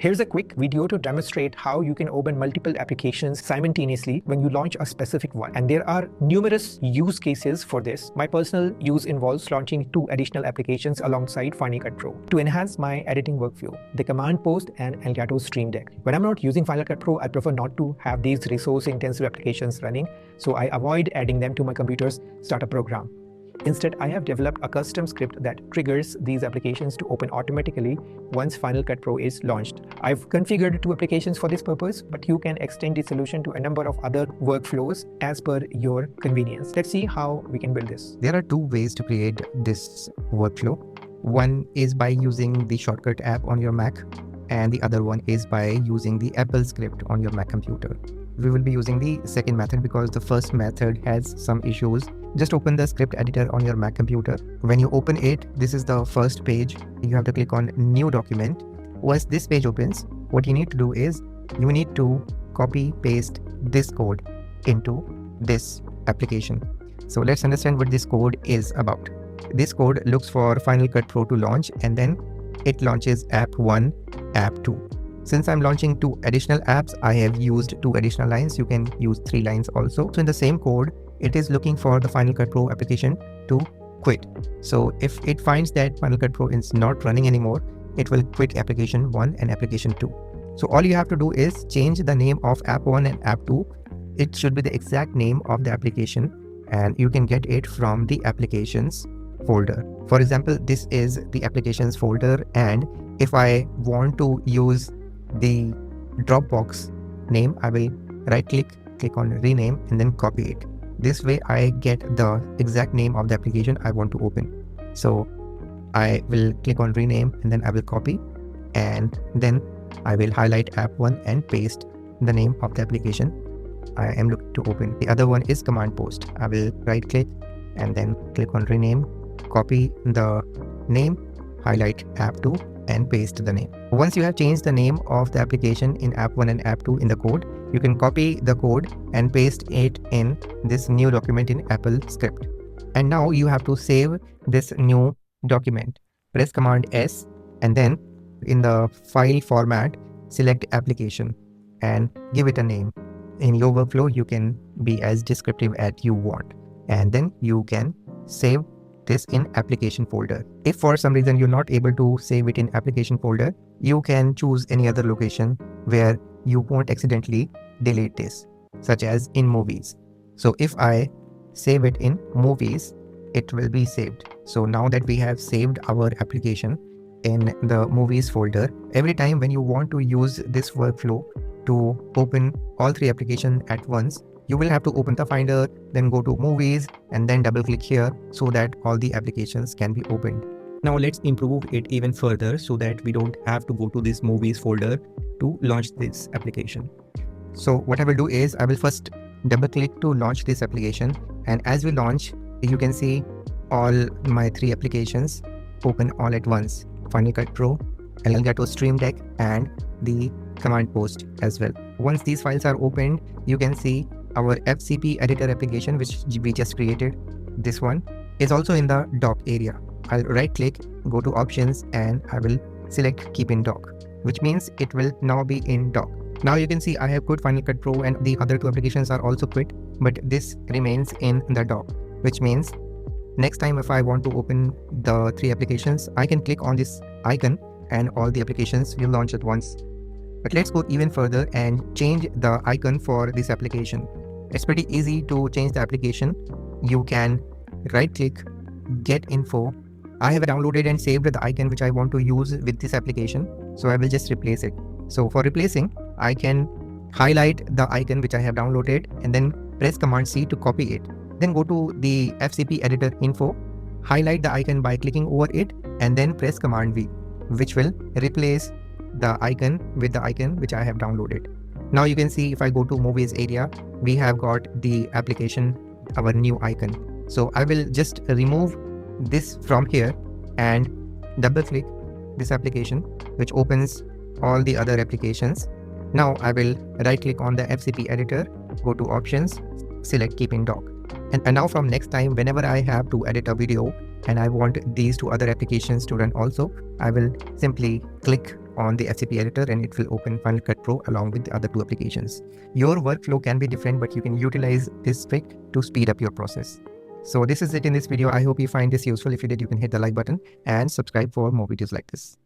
Here's a quick video to demonstrate how you can open multiple applications simultaneously when you launch a specific one. And there are numerous use cases for this. My personal use involves launching 2 additional applications alongside Final Cut Pro to enhance my editing workflow, the Command Post and Elgato Stream Deck. When I'm not using Final Cut Pro, I prefer not to have these resource-intensive applications running, so I avoid adding them to my computer's startup program. Instead, I have developed a custom script that triggers these applications to open automatically once Final Cut Pro is launched. I've configured 2 applications for this purpose, but you can extend the solution to a number of other workflows as per your convenience. Let's see how we can build this. There are 2 ways to create this workflow. One is by using the shortcut app on your Mac, and the other one is by using the Apple script on your Mac computer. We will be using the second method because the first method has some issues. Just open the script editor on your Mac computer. When you open it, this is the first page. You have to click on New Document. Once this page opens, what you need to do is you need to copy paste this code into this application. So let's understand what this code is about. This code looks for Final Cut Pro to launch, and then it launches app 1, app 2. Since I'm launching 2 additional apps, I have used 2 additional lines. You can use 3 lines also. So in the same code, it is looking for the Final Cut Pro application to quit. So if it finds that Final Cut Pro is not running anymore, it will quit application 1 and application 2. So all you have to do is change the name of app 1 and app 2. It should be the exact name of the application, and you can get it from the applications folder. For example, this is the applications folder, and if I want to use the Dropbox name, I will right click on rename and then copy it. This way I get the exact name of the application I want to open. So I will click on rename and then I will copy, and then I will highlight app 1 and paste the name of the application I am looking to open. The other one is Command Post. I will right click and then click on rename, copy the name, highlight app 2 and paste the name. Once you have changed the name of the application in app 1 and app 2 in the code, you can copy the code and paste it in this new document in Apple script. And now you have to save this new document. Press Command S and then in the file format, select application and give it a name. In your workflow, you can be as descriptive as you want, and then you can save this in application folder. If for some reason you're not able to save it in application folder, you can choose any other location where you won't accidentally delete this, such as in movies. So if I save it in movies, it will be saved. So now that we have saved our application in the movies folder, every time when you want to use this workflow to open all 3 applications at once, you will have to open the Finder, then go to movies and then double click here so that all the applications can be opened. Now let's improve it even further so that we don't have to go to this movies folder to launch this application. So what I will do is I will first double click to launch this application, and as we launch, you can see all my 3 applications open all at once: Final Cut Pro, Elgato Stream Deck and the Command Post as well. Once these files are opened, you can see our FCP editor application which we just created. This one is also in the dock area. I'll right click, go to options, and I will select keep in dock, which means it will now be in dock. Now you can see I have quit Final Cut Pro and the other 2 applications are also quit, but this remains in the dock, which means next time if I want to open the 3 applications, I can click on this icon and all the applications will launch at once. But let's go even further and change the icon for this application. It's pretty easy to change the application. You can right click, get info. I have downloaded and saved the icon which I want to use with this application, so I will just replace it. So for replacing, I can highlight the icon which I have downloaded and then press Command C to copy it. Then go to the FCP editor info, highlight the icon by clicking over it and then press Command V, which will replace the icon with the icon which I have downloaded. Now you can see if I go to movies area, we have got the application, our new icon. So I will just remove this from here and double click this application which opens all the other applications. Now I will right click on the FCP editor, go to options, select keep in dock. And now from next time, whenever I have to edit a video and I want these 2 other applications to run also, I will simply click on the SAP editor and it will open Final Cut Pro along with the other two applications. Your workflow can be different, but you can utilize this trick to speed up your process. So this is it in this video. I hope you find this useful. If you did, you can hit the like button and subscribe for more videos like this.